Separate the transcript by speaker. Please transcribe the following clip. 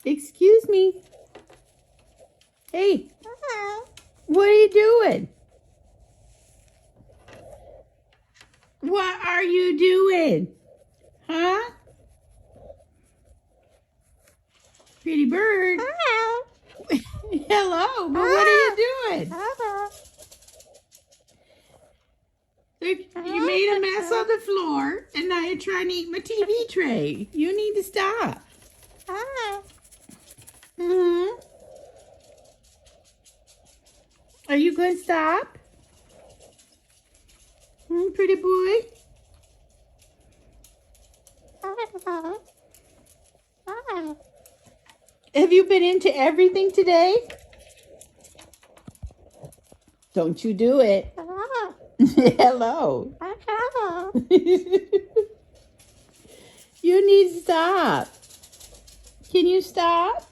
Speaker 1: Excuse me. Hey, what are you doing? What are you doing? Huh? Pretty bird. Hello, but what are you doing? Look, you made a mess on the floor, and now you're trying to eat my TV tray. You need to stop. Mm-hmm. Are you going to stop? Pretty boy? Have you been into everything today? Don't you do it. Hello. You need to stop. Can you stop?